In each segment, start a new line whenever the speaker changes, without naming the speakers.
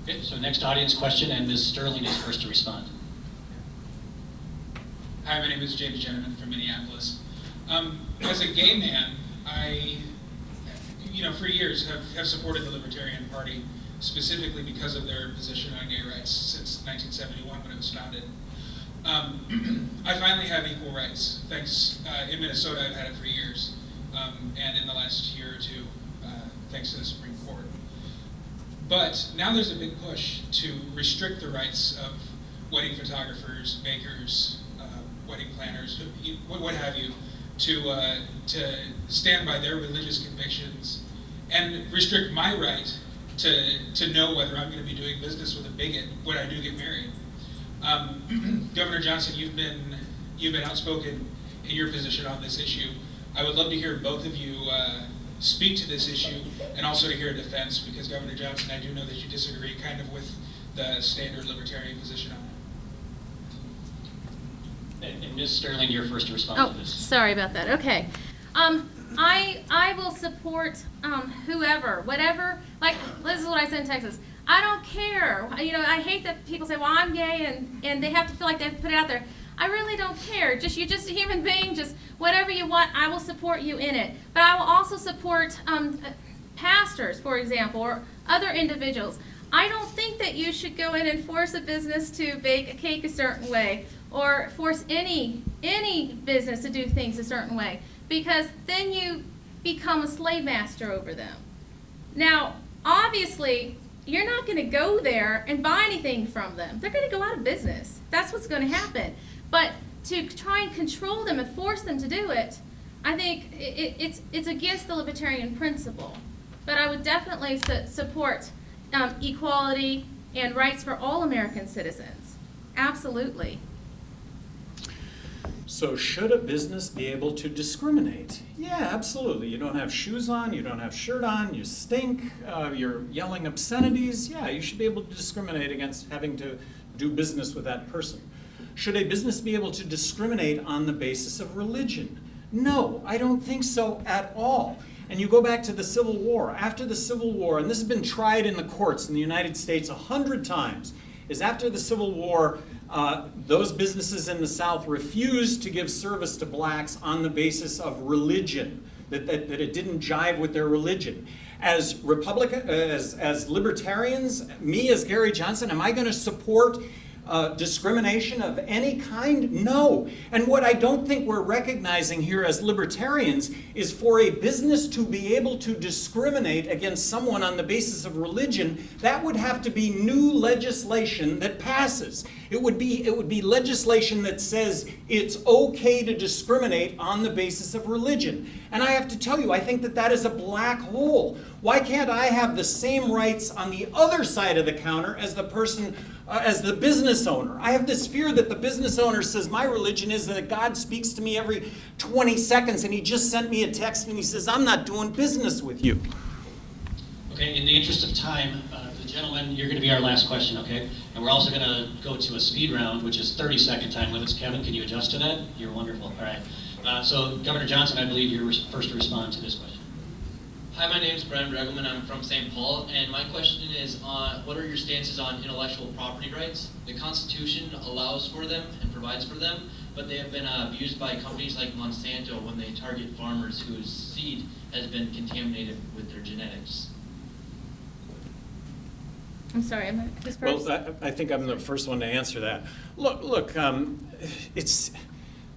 Okay, so next audience question, and Ms. Sterling is first to respond.
Hi, my name is James Gentleman from Minneapolis. As a gay man, I, for years have supported the Libertarian Party, specifically because of their position on gay rights since 1971 when it was founded. I finally have equal rights. Thanks, in Minnesota I've had it for years, and in the last year or two, thanks to the Supreme Court. But now there's a big push to restrict the rights of wedding photographers, bakers, wedding planners, what have you, to stand by their religious convictions and restrict my right to know whether I'm going to be doing business with a bigot when I do get married. Governor Johnson, you've been outspoken in your position on this issue. I would love to hear both of you speak to this issue and also to hear a defense, because Governor Johnson, I do know that you disagree kind of with the standard libertarian position on it.
And Ms. Sterling, you're first to respond to this.
Sorry about that. Okay. I will support whoever, whatever. Like, this is what I said in Texas. I don't care. I hate that people say, well, I'm gay, and they have to feel like they have to put it out there. I really don't care. You're just a human being. Just whatever you want, I will support you in it. But I will also support pastors, for example, or other individuals. I don't think that you should go in and force a business to bake a cake a certain way, or force any business to do things a certain way, because then you become a slave master over them. Now, obviously, you're not going to go there and buy anything from them. They're going to go out of business. That's what's going to happen. But to try and control them and force them to do it, I think it's against the libertarian principle. But I would definitely support equality and rights for all American citizens. Absolutely.
So should a business be able to discriminate? Yeah, absolutely. You don't have shoes on, you don't have shirt on, you stink, you're yelling obscenities. Yeah, you should be able to discriminate against having to do business with that person. Should a business be able to discriminate on the basis of religion? No, I don't think so at all. And you go back to the Civil War. After the Civil War, and this has been tried in the courts in the United States 100 times, is after the Civil War, those businesses in the South refused to give service to blacks on the basis of religion, that it didn't jive with their religion. As as libertarians, me as Gary Johnson, am I going to support discrimination of any kind? No. And what I don't think we're recognizing here as libertarians is for a business to be able to discriminate against someone on the basis of religion, that would have to be new legislation that passes. It would be legislation that says it's okay to discriminate on the basis of religion. And I have to tell you, I think that is a black hole. Why can't I have the same rights on the other side of the counter as the person, as the business owner? I have this fear that the business owner says, my religion is that God speaks to me every 20 seconds and he just sent me a text and he says, I'm not doing business with you.
Okay, in the interest of time, the gentleman, you're going to be our last question, okay? And we're also going to go to a speed round, which is 30-second time limits. Kevin, can you adjust to that? You're wonderful. All right. So, Governor Johnson, I believe you're first to respond to this question.
Hi, my name is Brian Bregelman. I'm from St. Paul, and my question is, what are your stances on intellectual property rights? The Constitution allows for them and provides for them, but they have been abused by companies like Monsanto when they target farmers whose seed has been contaminated with their genetics.
I'm sorry, am I just first?
Well, I think I'm the first one to answer that. Look, this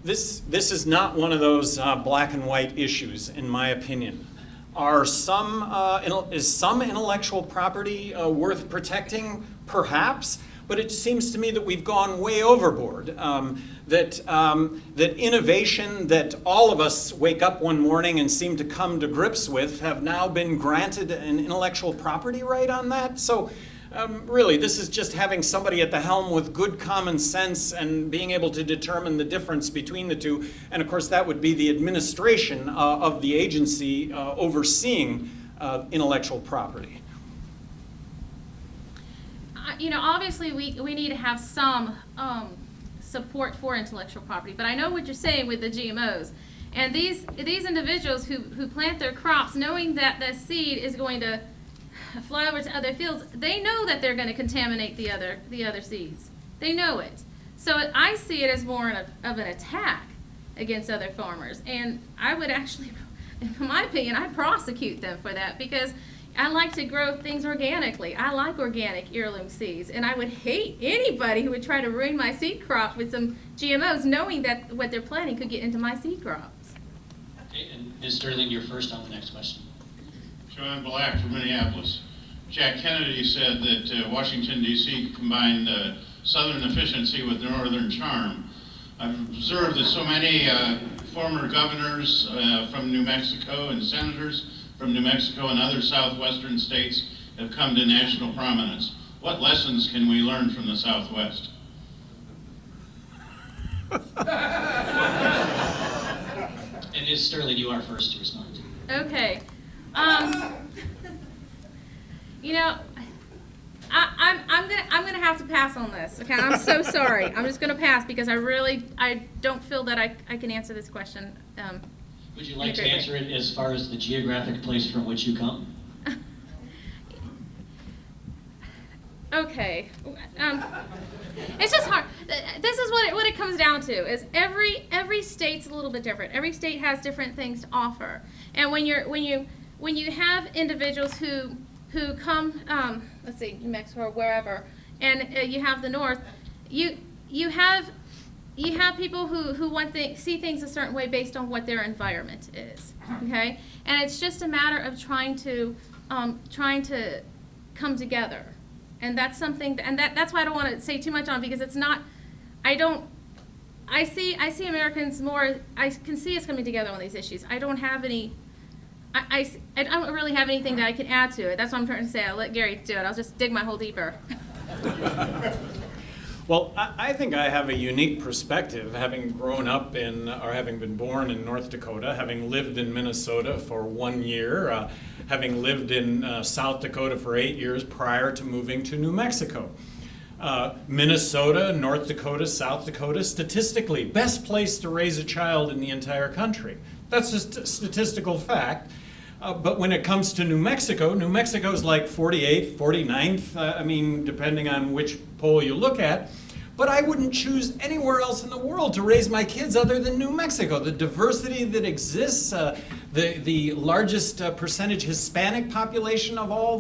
is not one of those black and white issues, in my opinion. Is some intellectual property worth protecting? Perhaps, but it seems to me that we've gone way overboard. That innovation that all of us wake up one morning and seem to come to grips with have now been granted an intellectual property right on that. So really, this is just having somebody at the helm with good common sense and being able to determine the difference between the two. And of course, that would be the administration of the agency overseeing intellectual property.
Obviously, we need to have some support for intellectual property. But I know what you're saying with the GMOs. And these individuals who plant their crops knowing that the seed is going to fly over to other fields, they know that they're going to contaminate the other seeds. They know it. So I see it as more of an attack against other farmers. And I would actually, in my opinion, I'd prosecute them for that, because I like to grow things organically. I like organic heirloom seeds, and I would hate anybody who would try to ruin my seed crop with some GMOs, knowing that what they're planting could get into my seed crops.
Okay, and Ms. Sterling, you're first on the next question.
Joanne Black from Minneapolis. Jack Kennedy said that Washington, D.C. combined Southern efficiency with Northern charm. I've observed that so many former governors from New Mexico and senators from New Mexico and other southwestern states have come to national prominence. What lessons can we learn from the Southwest?
And Ms. Sterling, you are first to respond.
Okay. You know, I'm gonna have to pass on this. Okay, I'm so sorry. I'm just gonna pass because I don't feel that I can answer this question.
Would you like to answer it as far as the geographic place from which you come?
Okay. It's just hard. This is what it comes down to. Is every state's a little bit different. Every state has different things to offer. And when you have individuals who come, let's see, New Mexico or wherever, and you have the North, you have people who see things a certain way based on what their environment is. Okay, and it's just a matter of trying to come together. And that's something, and that's why I don't want to say too much on, because it's not, I see Americans more, I can see us coming together on these issues. I don't have any, I don't really have anything that I can add to it. That's what I'm trying to say. I'll let Gary do it. I'll just dig my hole deeper.
Well, I think I have a unique perspective, having grown up or having been born in North Dakota, having lived in Minnesota for 1 year, having lived in South Dakota for 8 years prior to moving to New Mexico. Minnesota, North Dakota, South Dakota, statistically, best place to raise a child in the entire country. That's just a statistical fact. But when it comes to New Mexico is like 48th, 49th, I mean, depending on which poll you look at. But I wouldn't choose anywhere else in the world to raise my kids other than New Mexico. The diversity that exists, the largest percentage Hispanic population of all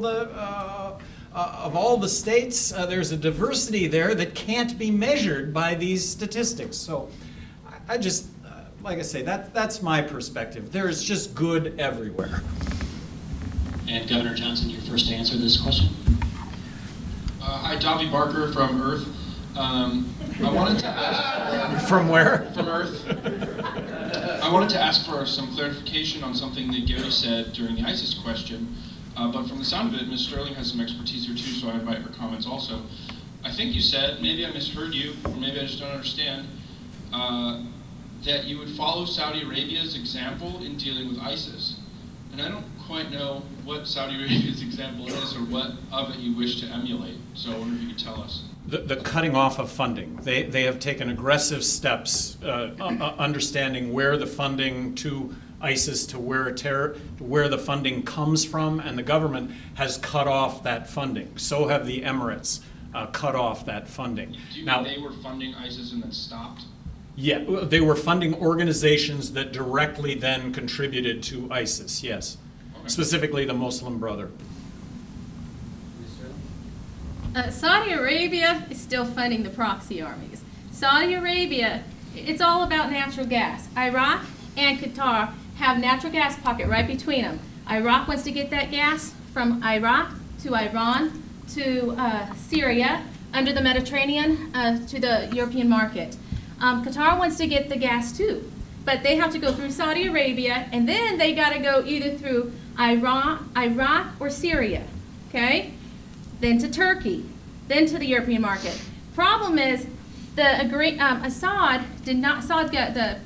the states, there's a diversity there that can't be measured by these statistics. So I just, like I say, that's my perspective. There's just good everywhere.
And Governor Johnson, you're first to answer this question.
Hi, Davi Barker from Earth. I wanted to ask...
From where?
From Earth. I wanted to ask for some clarification on something that Gary said during the ISIS question, but from the sound of it, Ms. Sterling has some expertise here too, so I invite her comments also. I think you said, maybe I misheard you, or maybe I just don't understand, that you would follow Saudi Arabia's example in dealing with ISIS. And I don't quite know what Saudi Arabia's example is or what of it you wish to emulate, so I wonder if you could tell us.
The cutting off of funding. They have taken aggressive steps, understanding where the funding to ISIS, to where the funding comes from, and the government has cut off that funding. So have the Emirates cut off that funding.
Do you
Now,
mean they were funding ISIS and then stopped?
yeah, they were funding organizations that directly then contributed to ISIS, yes.
Okay.
Specifically the Muslim Brotherhood.
Saudi Arabia is still funding the proxy armies. Saudi Arabia, it's all about natural gas. Iraq and Qatar have natural gas pocket right between them. Iraq wants to get that gas from Iraq to Iran to Syria, under the Mediterranean to the European market. Qatar wants to get the gas too, but they have to go through Saudi Arabia, and then they got to go either through Iraq or Syria, okay? Then to Turkey, then to the European market. Problem is, the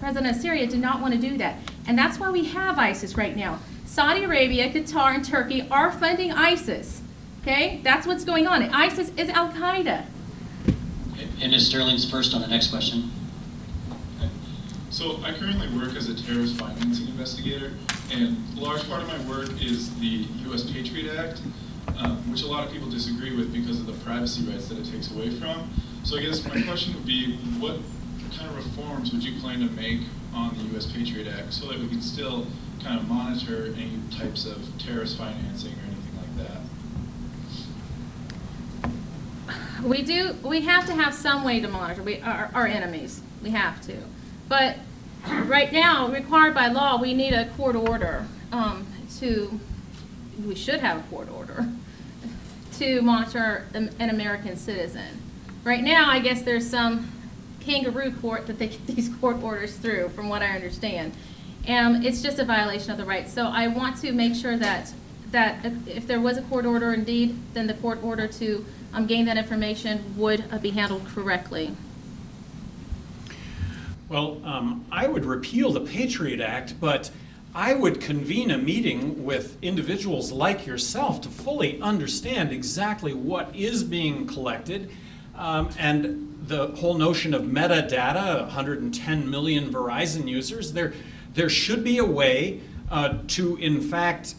president of Syria, did not want to do that, and that's why we have ISIS right now. Saudi Arabia, Qatar, and Turkey are funding ISIS. Okay, that's what's going on. ISIS is Al Qaeda.
And Ms. Sterling's first on the next question.
So I currently work as a terrorist financing investigator, and a large part of my work is the U.S. Patriot Act. which a lot of people disagree with because of the privacy rights that it takes away from. So I guess my question would be, what kind of reforms would you plan to make on the U.S. Patriot Act so that we can still kind of monitor any types of terrorist financing or anything like that?
We have to have some way to monitor our enemies. We have to. But right now, required by law, we need a court order we should have a court order to monitor an American citizen. Right now, I guess there's some kangaroo court that they get these court orders through, from what I understand. And it's just a violation of the rights. So I want to make sure that if there was a court order indeed, then the court order to gain that information would be handled correctly.
Well, I would repeal the Patriot Act, but I would convene a meeting with individuals like yourself to fully understand exactly what is being collected, and the whole notion of metadata, 110 million Verizon users. There should be a way to, in fact,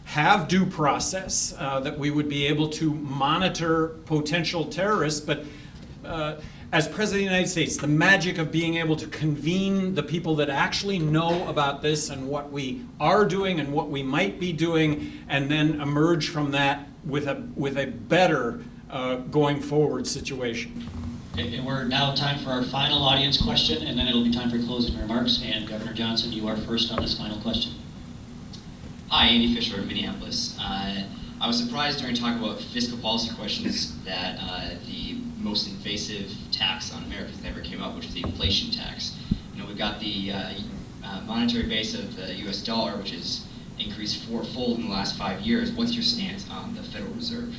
have due process, that we would be able to monitor potential terrorists, but as President of the United States, the magic of being able to convene the people that actually know about this and what we are doing and what we might be doing, and then emerge from that with a better going forward situation.
Okay, and we're now time for our final audience question, and then it'll be time for closing remarks. And Governor Johnson, you are first on this final question.
Hi, Andy Fisher of Minneapolis. I was surprised during talking about fiscal policy questions that the most invasive tax on Americans never came up, which is the inflation tax. You know, we've got the monetary base of the U.S. dollar, which has increased fourfold in the last 5 years. What's your stance on the Federal Reserve?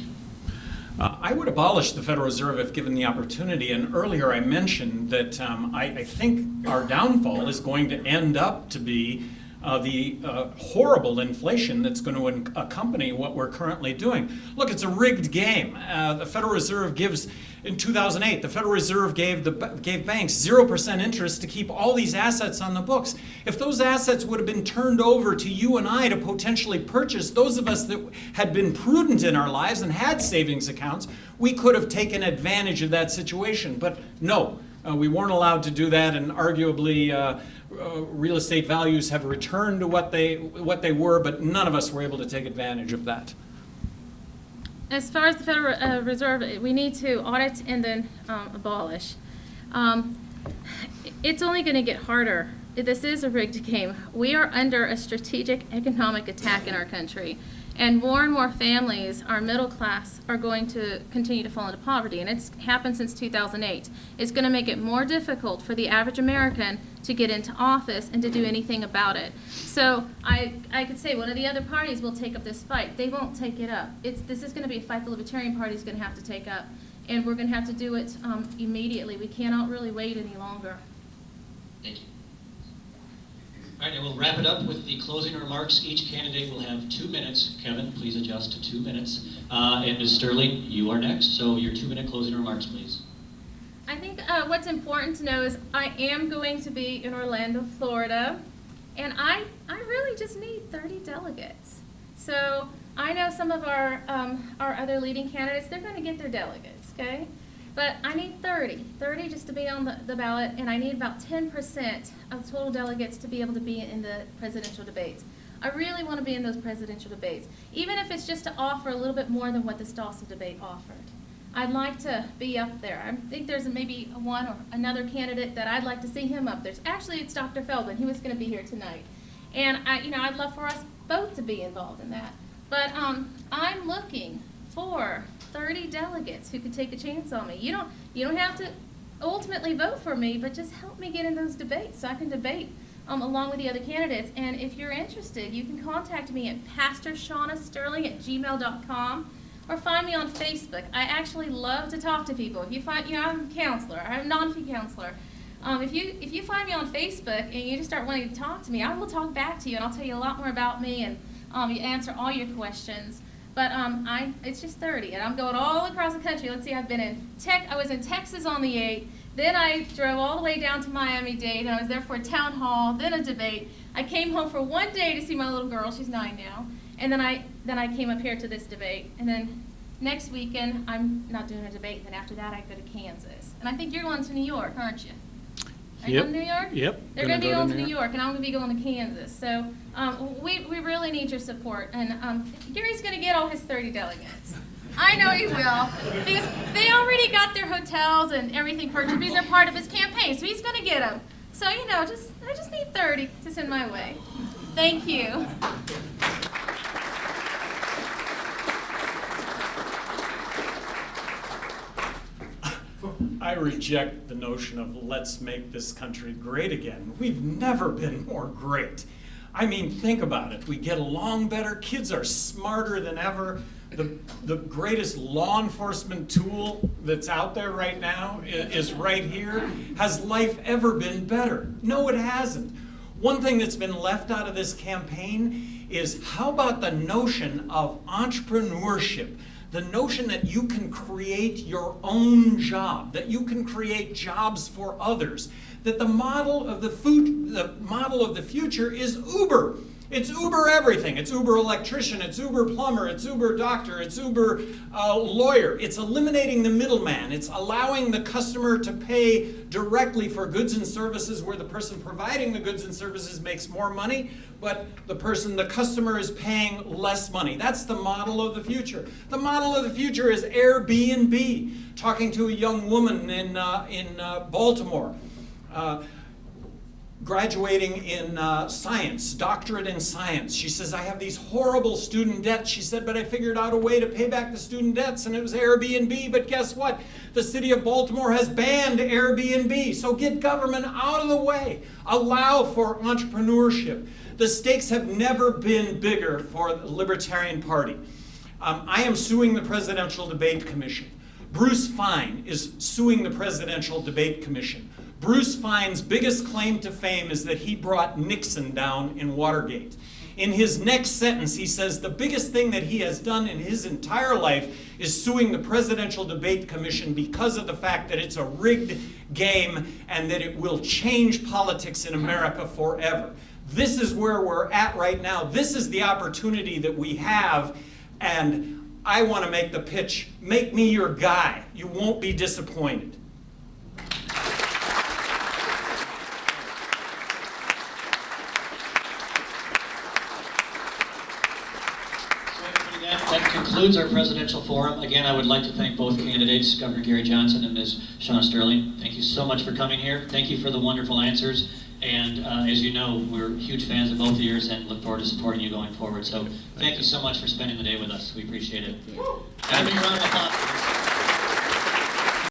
I would abolish the Federal Reserve if given the opportunity, and earlier I mentioned that I think our downfall is going to end up to be the horrible inflation that's going to accompany what we're currently doing. Look, it's a rigged game. The Federal Reserve gives, in 2008, the Federal Reserve gave banks 0% interest to keep all these assets on the books. If those assets would have been turned over to you and I to potentially purchase, those of us that had been prudent in our lives and had savings accounts, we could have taken advantage of that situation. But no, we weren't allowed to do that, and arguably real estate values have returned to what they were, but none of us were able to take advantage of that.
As far as the Federal Reserve, we need to audit and then abolish. It's only going to get harder. This is a rigged game. We are under a strategic economic attack in our country. And more families, our middle class, are going to continue to fall into poverty. And it's happened since 2008. It's going to make it more difficult for the average American to get into office and to do anything about it. So I could say one of the other parties will take up this fight. They won't take it up. This is going to be a fight the Libertarian Party is going to have to take up. And we're going to have to do it immediately. We cannot really wait any longer.
Thank you.
All right, and we'll wrap it up with the closing remarks. Each candidate will have 2 minutes. Kevin, please adjust to 2 minutes. And Ms. Sterling, you are next. So your 2-minute closing remarks, please.
I think what's important to know is I am going to be in Orlando, Florida, and I really just need 30 delegates. So I know some of our other leading candidates, they're going to get their delegates, okay? But I need 30 just to be on the ballot, and I need about 10% of total delegates to be able to be in the presidential debates. I really want to be in those presidential debates, even if it's just to offer a little bit more than what the Stawson debate offered. I'd like to be up there. I think there's maybe one or another candidate that I'd like to see him up there. Actually, it's Dr. Feldman. He was going to be here tonight. And I'd love for us both to be involved in that. But I'm looking for 30 delegates who could take a chance on me. You don't have to ultimately vote for me, but just help me get in those debates so I can debate along with the other candidates. And if you're interested, you can contact me at pastorshaunasterling@gmail.com or find me on Facebook. I actually love to talk to people. If you find, I'm a counselor. I'm a non-fee counselor. If you find me on Facebook and you just start wanting to talk to me, I will talk back to you and I'll tell you a lot more about me and answer all your questions. But it's just 30, and I'm going all across the country. Let's see, I was in Texas on the 8th. Then I drove all the way down to Miami-Dade, and I was there for a town hall, then a debate. I came home for 1 day to see my little girl. She's 9 now. And then I came up here to this debate, and then next weekend I'm not doing a debate. Then after that I go to Kansas, and I think you're going to New York, aren't you? Are you going to New York?
Yep.
They're going to be going to New York, and I'm going to be going to Kansas. So we really need your support, and Gary's going to get all his 30 delegates. I know he will, because they already got their hotels and everything purchased because they're part of his campaign, so he's going to get them. So, I just need 30 to send my way. Thank you.
I reject the notion of let's make this country great again. We've never been more great. I mean, think about it. We get along better. Kids are smarter than ever. The greatest law enforcement tool that's out there right now is right here. Has life ever been better? No, it hasn't. One thing that's been left out of this campaign is how about the notion of entrepreneurship? The notion that you can create your own job, that you can create jobs for others, that the model of the future is Uber. It's Uber everything. It's Uber electrician, it's Uber plumber, it's Uber doctor, it's Uber lawyer. It's eliminating the middleman. It's allowing the customer to pay directly for goods and services where the person providing the goods and services makes more money, but the customer is paying less money. That's the model of the future. The model of the future is Airbnb. Talking to a young woman in Baltimore, graduating in science, doctorate in science. She says, I have these horrible student debts. She said, but I figured out a way to pay back the student debts, and it was Airbnb. But guess what? The city of Baltimore has banned Airbnb. So get government out of the way. Allow for entrepreneurship. The stakes have never been bigger for the Libertarian Party. I am suing the Presidential Debate Commission. Bruce Fein is suing the Presidential Debate Commission. Bruce Fein's biggest claim to fame is that he brought Nixon down in Watergate. In his next sentence, he says the biggest thing that he has done in his entire life is suing the Presidential Debate Commission because of the fact that it's a rigged game and that it will change politics in America forever. This is where we're at right now. This is the opportunity that we have, and I want to make the pitch. Make me your guy. You won't be disappointed.
That concludes our presidential forum. Again, I would like to thank both candidates, Governor Gary Johnson and Ms. Shauna Sterling. Thank you so much for coming here. Thank you for the wonderful answers. And as you know, we're huge fans of both of yours and look forward to supporting you going forward. So thank you so much for spending the day with us. We appreciate it. And a big round of applause.